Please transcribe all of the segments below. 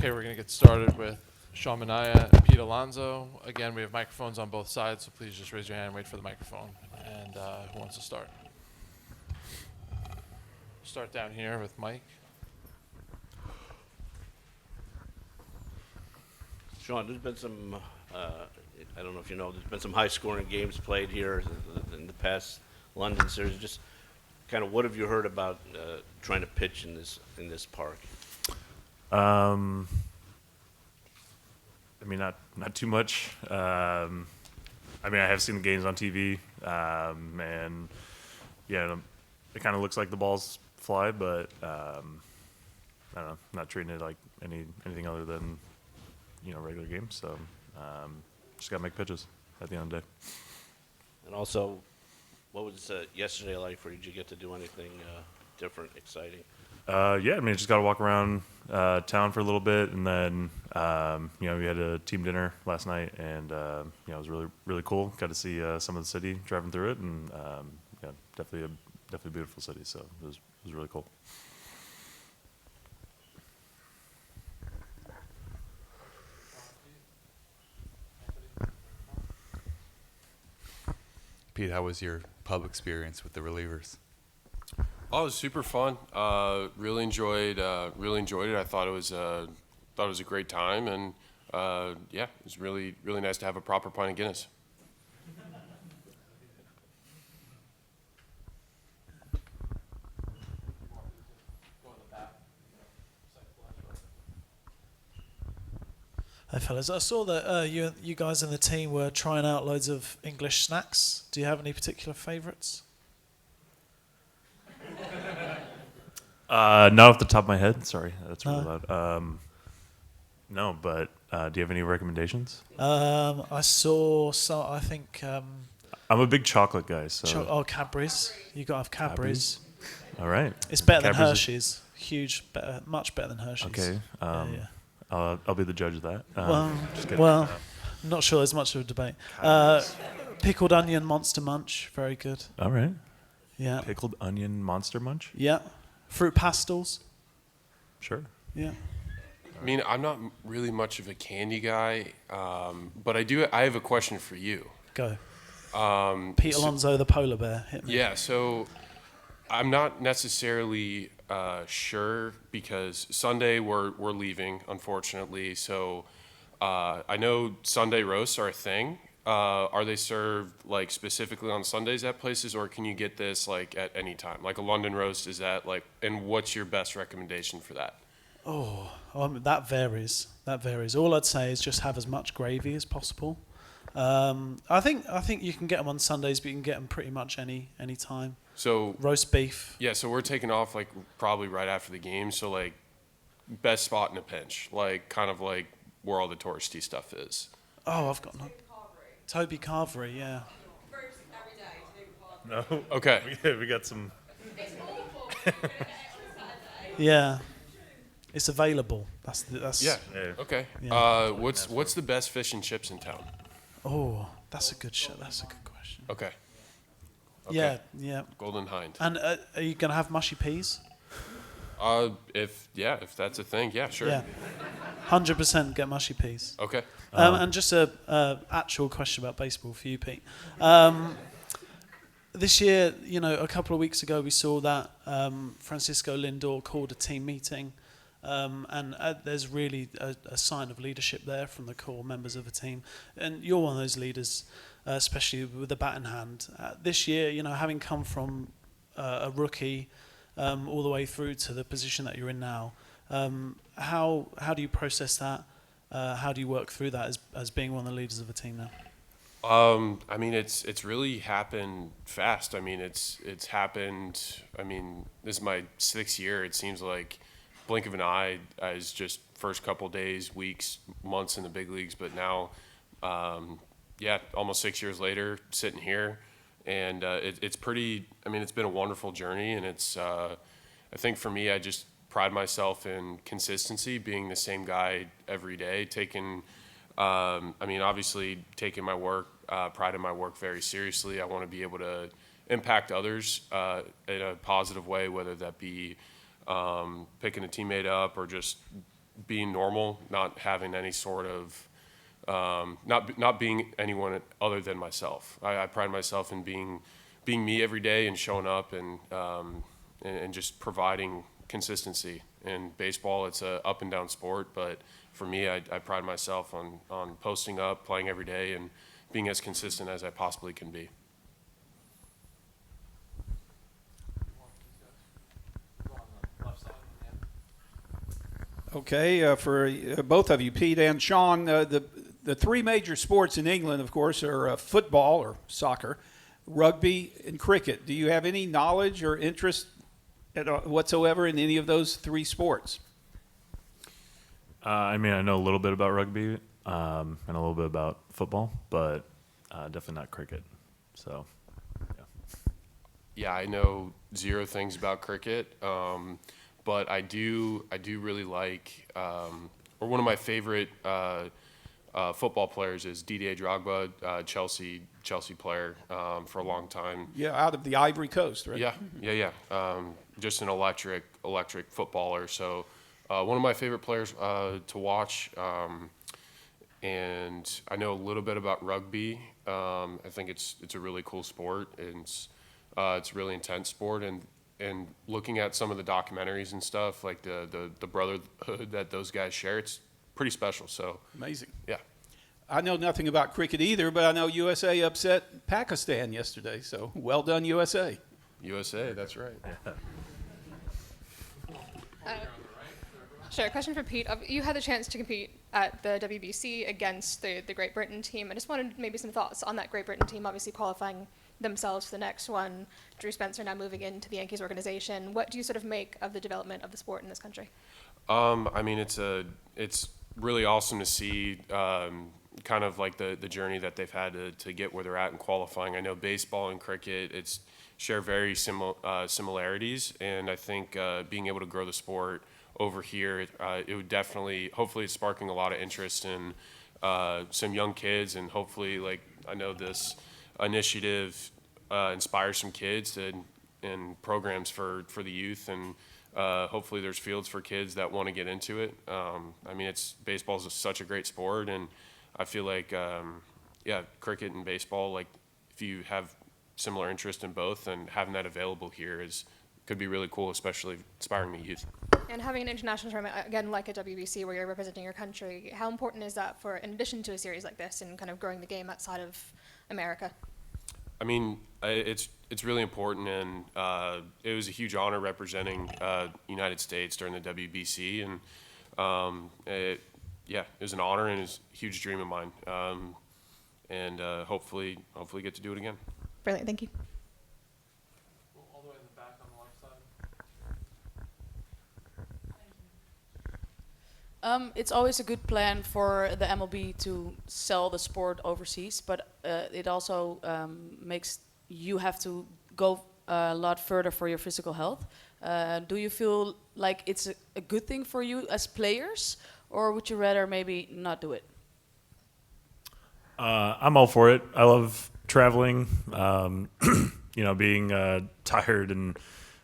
Okay, we're going to get started with Sean Manaea and Pete Alonso. Again, we have microphones on both sides, so please just raise your hand and wait for the microphone. And who wants to start? Start down here with Mike. Sean, there's been some, I don't know if you know, there's been some high-scoring games played here in the past London series. Just kind of what have you heard about trying to pitch in this park? I mean, not too much. I mean, I have seen the games on TV, and yeah, it kind of looks like the balls fly, but I don't know, not treating it like anything other than regular games. So just gotta make pitches at the end of the day. And also, what was yesterday like for you? Did you get to do anything different, exciting? Yeah, I mean, just got to walk around town for a little bit, and then we had a team dinner last night, and it was really really cool. Got to see some of the city driving through it, and yeah, definitely a beautiful city. So it was really cool. Pete, how was your pub experience with the relievers? Oh, it was super fun. Really enjoyed it. I thought it was a great time, and yeah, it was really nice to have a proper pint of Guinness. Hi fellas, I saw that you guys in the team were trying out loads of English snacks. Do you have any particular favourites? Not off the top of my head. Sorry, that's really loud. No, but do you have any recommendations? I saw. So I think. I'm a big chocolate guy, so. Cadbury's. You got to have Cadbury's. All right. It's better than Cadbury's Hershey's. Much better than Hershey's. Okay. Yeah. I'll be the judge of that. Just kidding. Well, I'm not sure there's much of a debate. Pickled onion Monster Munch, very good. All right. Yeah. Pickled onion Monster Munch? Yeah. Fruit pastels. Sure. Yeah. I mean, I'm not really much of a candy guy, but I have a question for you. Go. Pete Alonso, the polar bear. Hit me. Yeah, so I'm not necessarily sure because Sunday we're leaving, unfortunately. So I know Sunday roasts are a thing. Are they served like specifically on Sundays at places, or can you get this like at any time? Like a London roast, is that like? And what's your best recommendation for that? That varies. That varies. All I'd say is just have as much gravy as possible. I think you can get them on Sundays, but you can get them pretty much any time. So roast beef. Yeah, so we're taking off like probably right after the game. So like best spot in a pinch, like kind of like where all the touristy stuff is. Oh, I've got no. Toby Carvery, yeah. First every day, No. Okay. We got some. It's awful. Yeah. It's available. That's. Yeah. Yeah. Okay. Yeah. What's the best fish and chips in town? Oh, that's a good shot. That's a good question. Okay. Yeah, yeah. Golden Hind. And are you gonna have mushy peas? If that's a thing, yeah, sure. Yeah. 100% get mushy peas. Okay. And just a actual question about baseball for you, Pete. This year, a couple of weeks ago, we saw that Francisco Lindor called a team meeting, and there's really a sign of leadership there from the core members of the team. And you're one of those leaders, especially with the bat in hand. This year, having come from a rookie all the way through to the position that you're in now, how do you process that? How do you work through that as being one of the leaders of the team now? I mean, it's really happened fast. I mean, it's happened. I mean, this is my 6th year. It seems like blink of an eye as just first couple days, weeks, months in the big leagues. But now, almost 6 years later, sitting here, and it's pretty. I mean, it's been a wonderful journey, and it's. I think for me, I just pride myself in consistency, being the same guy every day, taking. Obviously taking my work, pride in my work very seriously. I want to be able to impact others in a positive way, whether that be picking a teammate up or just being normal, not having any sort of not being anyone other than myself. I pride myself in being me every day and showing up and just providing consistency. In baseball, it's a up and down sport, but for me, I pride myself on posting up, playing every day, and being as consistent as I possibly can be. Okay, for both of you, Pete and Sean, the three major sports in England, of course, are football or soccer, rugby, and cricket. Do you have any knowledge or interest whatsoever in any of those three sports? I mean, I know a little bit about rugby and a little bit about football, but definitely not cricket. So, yeah. Yeah, I know zero things about cricket, but I do really like, or one of my favorite football players is Didier Drogba, Chelsea player for a long time. Yeah, out of the Ivory Coast, right? Yeah. Just an electric footballer. So one of my favorite players to watch. And I know a little bit about rugby. I think it's a really cool sport. And it's a really intense sport. And looking at some of the documentaries and stuff, like the brotherhood that those guys share, it's pretty special. So Amazing. yeah. I know nothing about cricket either, but I know USA upset Pakistan yesterday, so well done, USA. USA, that's right. Sure. Question for Pete. You had the chance to compete at the WBC against the Great Britain team. I just wanted maybe some thoughts on that Great Britain team, obviously qualifying themselves for the next one. Drew Spencer now moving into the Yankees organization. What do you sort of make of the development of the sport in this country? I mean, it's really awesome to see kind of like the journey that they've had to get where they're at in qualifying. I know baseball and cricket share very similarities, and I think being able to grow the sport over here, it would definitely, hopefully it's sparking a lot of interest in some young kids, and hopefully, like, I know this initiative inspires some kids and programs for the youth, and hopefully there's fields for kids that want to get into it. I mean, baseball is such a great sport, and I feel like, cricket and baseball, like, if you have similar interest in both, and having that available here could be really cool, especially inspiring the youth. And having an international tournament, again, like a WBC where you're representing your country, how important is that for, in addition to a series like this, and kind of growing the game outside of America? I mean, it's really important, and it was a huge honor representing United States during the WBC, and it was an honor and it's a huge dream of mine, and hopefully get to do it again. Brilliant, thank you. All the way in the back on the left side. It's always a good plan for the MLB to sell the sport overseas, but it also makes you have to go a lot further for your physical health. Do you feel like it's a good thing for you as players, or would you rather maybe not do it? I'm all for it. I love traveling, being tired and,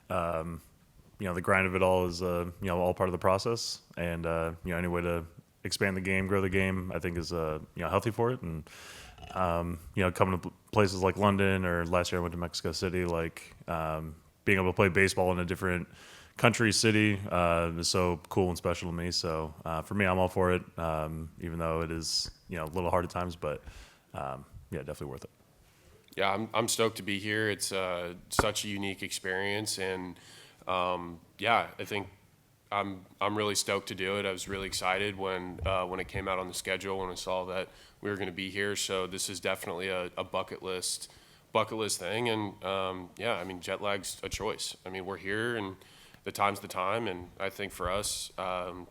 the grind of it all is, all part of the process. And, any way to expand the game, grow the game, I think is, healthy for it. And, coming to places like London, or last year I went to Mexico City, like being able to play baseball in a different country, city is so cool and special to me. So for me, I'm all for it, even though it is, a little hard at times, but definitely worth it. Yeah, I'm stoked to be here. It's such a unique experience, and I think I'm really stoked to do it. I was really excited when it came out on the schedule, when I saw that we were going to be here. So this is definitely a bucket list thing, and I mean, jet lag's a choice. I mean, we're here, and the time's the time, and I think for us,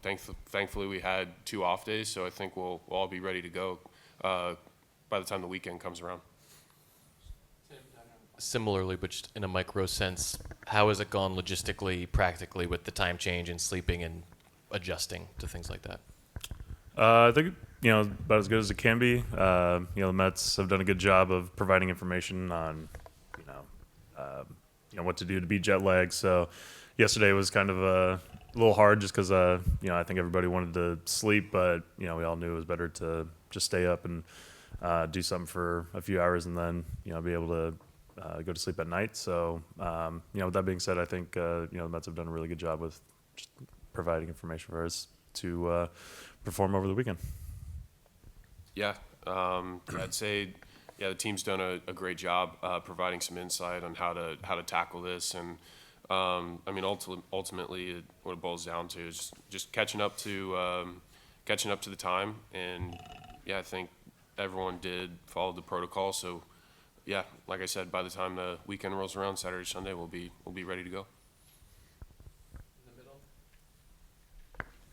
thankfully we had 2 off days, so I think we'll all be ready to go by the time the weekend comes around. Similarly, but just in a micro sense, how has it gone logistically, practically, with the time change and sleeping and adjusting to things like that? I think, about as good as it can be. The Mets have done a good job of providing information on, what to do to beat jet lag. So yesterday was kind of a little hard just because I think everybody wanted to sleep, but we all knew it was better to just stay up and do something for a few hours and then be able to go to sleep at night. So with that being said, I think the Mets have done a really good job with just providing information for us to perform over the weekend. Yeah, I'd say the team's done a great job providing some insight on how to tackle this, and ultimately what it boils down to is just catching up to the time, and I think everyone did follow the protocol. So like I said, by the time the weekend rolls around, Saturday, Sunday, we'll be ready to go.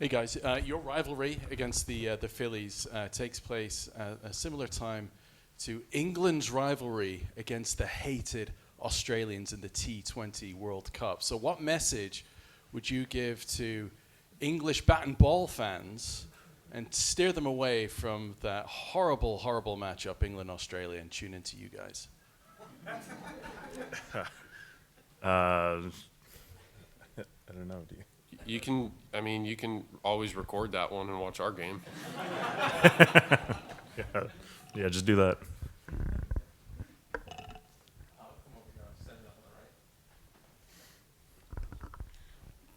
Hey guys, your rivalry against the Phillies takes place at a similar time to England's rivalry against the hated Australians in the T20 World Cup. So what message would you give to English bat and ball fans and steer them away from that horrible, horrible matchup, England-Australia, and tune into you guys? I don't know. Do you? You can always record that one and watch our game. Yeah, just do that.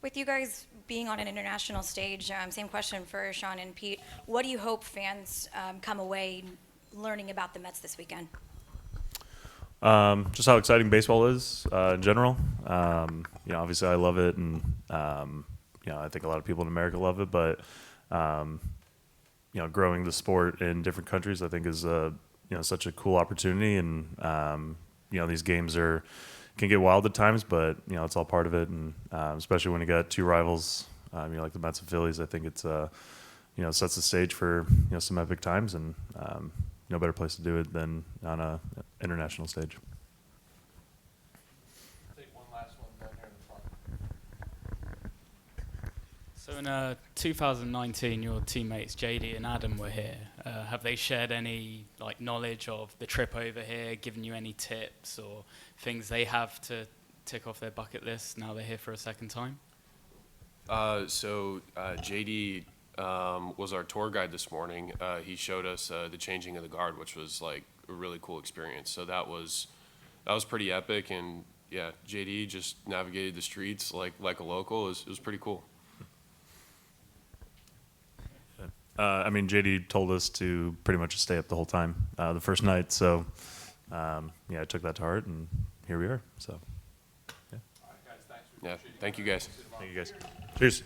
With you guys being on an international stage, same question for Sean and Pete. What do you hope fans come away learning about the Mets this weekend? Just how exciting baseball is in general. Obviously I love it, and I think a lot of people in America love it. But growing the sport in different countries, I think, is such a cool opportunity. And these games can get wild at times, but it's all part of it. And especially when you got two rivals, like the Mets and Phillies, I think it's sets the stage for some epic times, and no better place to do it than on a international stage. Take one last one down here in the front. So in 2019, your teammates JD and Adam were here. Have they shared any knowledge of the trip over here, given you any tips or things they have to tick off their bucket list now they're here for a second time? JD was our tour guide this morning. He showed us the changing of the guard, which was a really cool experience. So that was pretty epic, and JD just navigated the streets like a local. It was pretty cool. JD told us to pretty much stay up the whole time the first night. So I took that to heart, and here we are. So thank you guys. Thank you guys. Cheers.